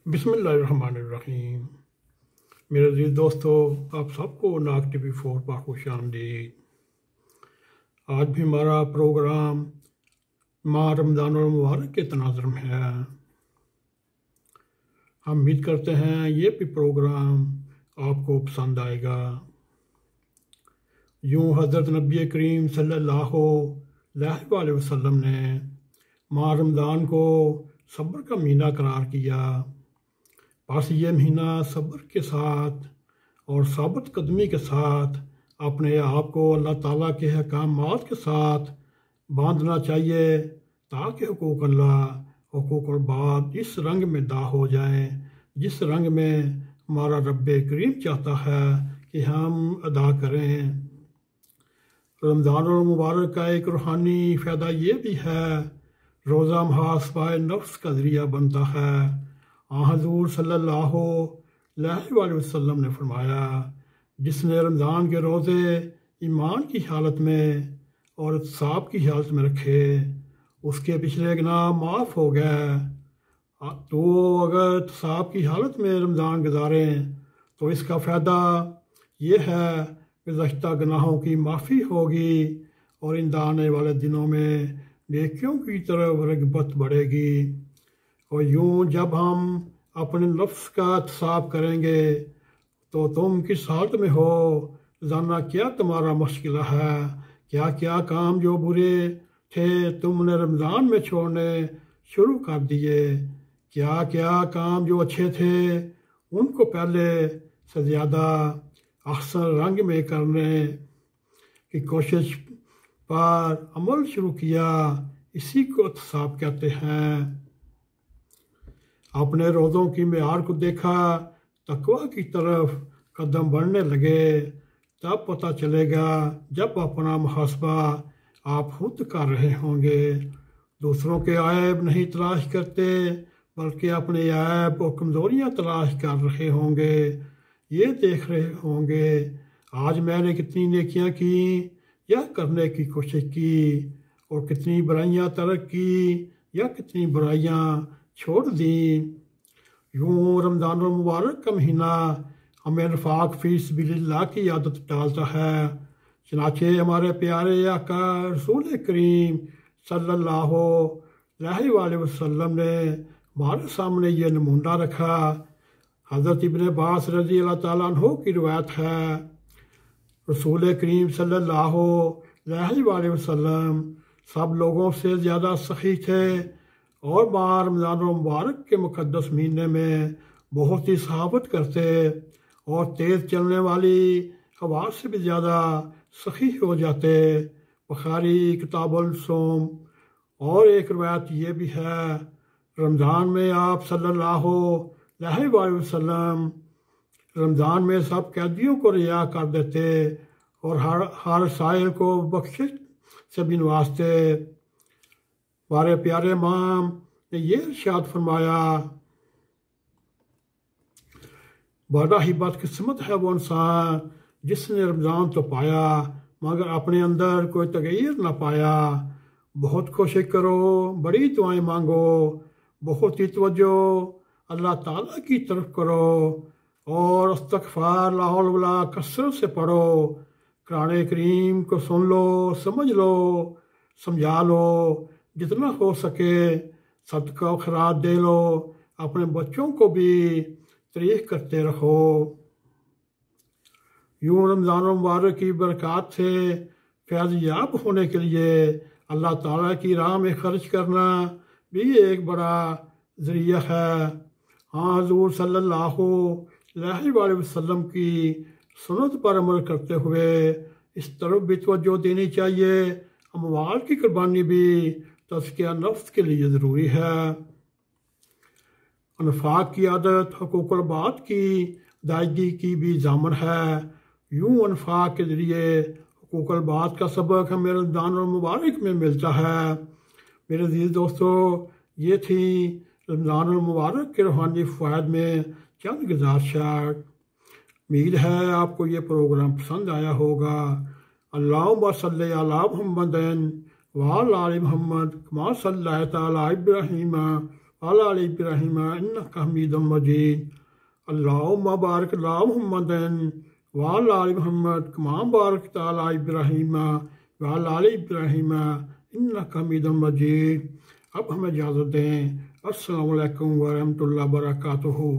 बिस्मिल्लाहिर्रहमानिर्रहीम। मेरे अज़ीज़ दोस्तों, आप सबको नाग TV4 पर खुशामदीद। आज भी हमारा प्रोग्राम माह रमज़ान मुबारक के तनाज़ुर में है। हम उम्मीद करते हैं ये भी प्रोग्राम आपको पसंद आएगा। यूँ हज़रत नबी करीम सल्लल्लाहु अलैहि वसल्लम ने माह रमज़ान को सब्र का महीना करार किया। बस ये महीना सब्र के साथ और साबित कदमी के साथ अपने आप को अल्लाह ताला के अहकामात के साथ बांधना चाहिए, ताकि हुकूक अल्लाह हुकूक बात इस रंग में दा हो जाए जिस रंग में हमारा रब्बे करीम चाहता है कि हम अदा करें। रमज़ान मुबारक का एक रूहानी फ़ायदा ये भी है, रोज़ा मुहासबाए नफ्स का ज़रिया बनता है। हज़ूर सल्लल्लाहु अलैहि वसल्लम ने फरमाया, जिसने रमज़ान के रोज़े ईमान की हालत में और इत्साब की हालत में रखे, उसके पिछले गुनाह माफ़ हो गए। तो अगर इत्साब की हालत में रमज़ान गुजारें तो इसका फ़ायदा ये है कि गुज़श्ता गुनाहों की माफ़ी होगी और इन आने वाले दिनों में नेकियों की तरफ रग़बत बढ़ेगी। और यूँ जब हम अपने नफ्स का इत्साब करेंगे तो तुम किस हालत में हो, जानना क्या तुम्हारा मुश्किल है। क्या क्या काम जो बुरे थे तुमने रमज़ान में छोड़ने शुरू कर दिए, क्या क्या काम जो अच्छे थे उनको पहले से ज़्यादा अहसन रंग में करने की कोशिश पर अमल शुरू किया। इसी को इत्साब कहते हैं। अपने रोज़ों की मेयार को देखा, तकवा की तरफ कदम बढ़ने लगे, तब पता चलेगा जब अपना मुहासबा आप खुद कर रहे होंगे। दूसरों के ऐब नहीं तलाश करते बल्कि अपने ऐब और कमज़ोरियाँ तलाश कर रहे होंगे। ये देख रहे होंगे आज मैंने कितनी नेकियां की या करने की कोशिश की और कितनी बुराइयां तर्क की या कितनी बुराइयां छोड़ दी। यूँ रमज़ान मुबारक का महीना हमें इन्फाक फी सबिलिल्लाह की आदत डालता है। चनाचे हमारे प्यारे आका रसूल करीम सल्लल्लाहु अलैहि वसल्लम ने हमारे सामने ये नमूना रखा। हज़रत इब्न अब्बास रज़ी अल्लाह ताला अन्हु की रवायत है, रसूल करीम सल्लल्लाहु अलैहि वसल्लम सब लोगों से ज़्यादा सखी थे और माह रमज़ान मुबारक के मुक़द्दस महीने में बहुत ही सहाबत करते और तेज़ चलने वाली हवा से भी ज़्यादा सखी हो जाते। बुखारी किताबुल सोम। और एक रवायत ये भी है, रमज़ान में आप सल्लल्लाहु अलैहि वसल्लम रमज़ान में सब कैदियों को रिहा कर देते और हर साइल को बख्शिश से भी नवाजते। हमारे प्यारे इमाम ने ये इरशाद फरमाया, बड़ा ही बदकिस्मत है वो इंसान जिसने रमज़ान तो पाया मगर अपने अंदर कोई तगय्युर ना पाया। बहुत कोशिश करो, बड़ी दुआएं मांगो, बहुत ही तवज्जो अल्लाह ताला की तरफ करो और इस्तग़फ़ार ला हौल वला कसरत से पढ़ो। कुरान करीम को सुन लो, समझ लो, समझा लो, जितना हो सके सदका खैरात दे लो, अपने बच्चों को भी तारीफ़ करते रहो। यूँ रमज़ान मुबारक की बरक़ात से फैज़ याब होने के लिए अल्लाह ताला की राह में खर्च करना भी एक बड़ा ज़रिया है। हज़ूर सल्लल्लाहु अलैहि वसल्लम की सुन्नत पर अमल करते हुए इस तरफ भी तवज्जो देनी चाहिए। अमवाल की कुर्बानी भी तज़किया नफ्स के लिए ज़रूरी है। अनफाक की आदत हुकूकुल बात की अदायगी की भी ज़ामन है। यूँ अनफाक के ज़रिए हुकूकुल बात का सबक हमें रमज़ान मुबारक में मिलता है। मेरे अज़ीज़ दोस्तों, ये थी रमज़ान मुबारक के रूहानी फ़वाइद में चंद गुज़ारिशात। उम्मीद है आपको ये प्रोग्राम पसंद आया होगा। अल्लाहुम्मा सल्ली अला मुहम्मदिन व अला आलि मुहम्मद कमा सल्लैता अला इब्राहीम वाला आले इब्राहिम इन्नका हमीदुम मजीद। अल्लाहुम्मा बारिक अला मुहम्मदिन वाला आले मुहम्मद कमा बारकता अला इब्राहिम वाला आले इब्राहिम इन्नका हमीदुम मजीद। अब हमें इजाज़त दें। अस्सलामु अलैकुम व रहमतुल्लाहि व बरकातुहू।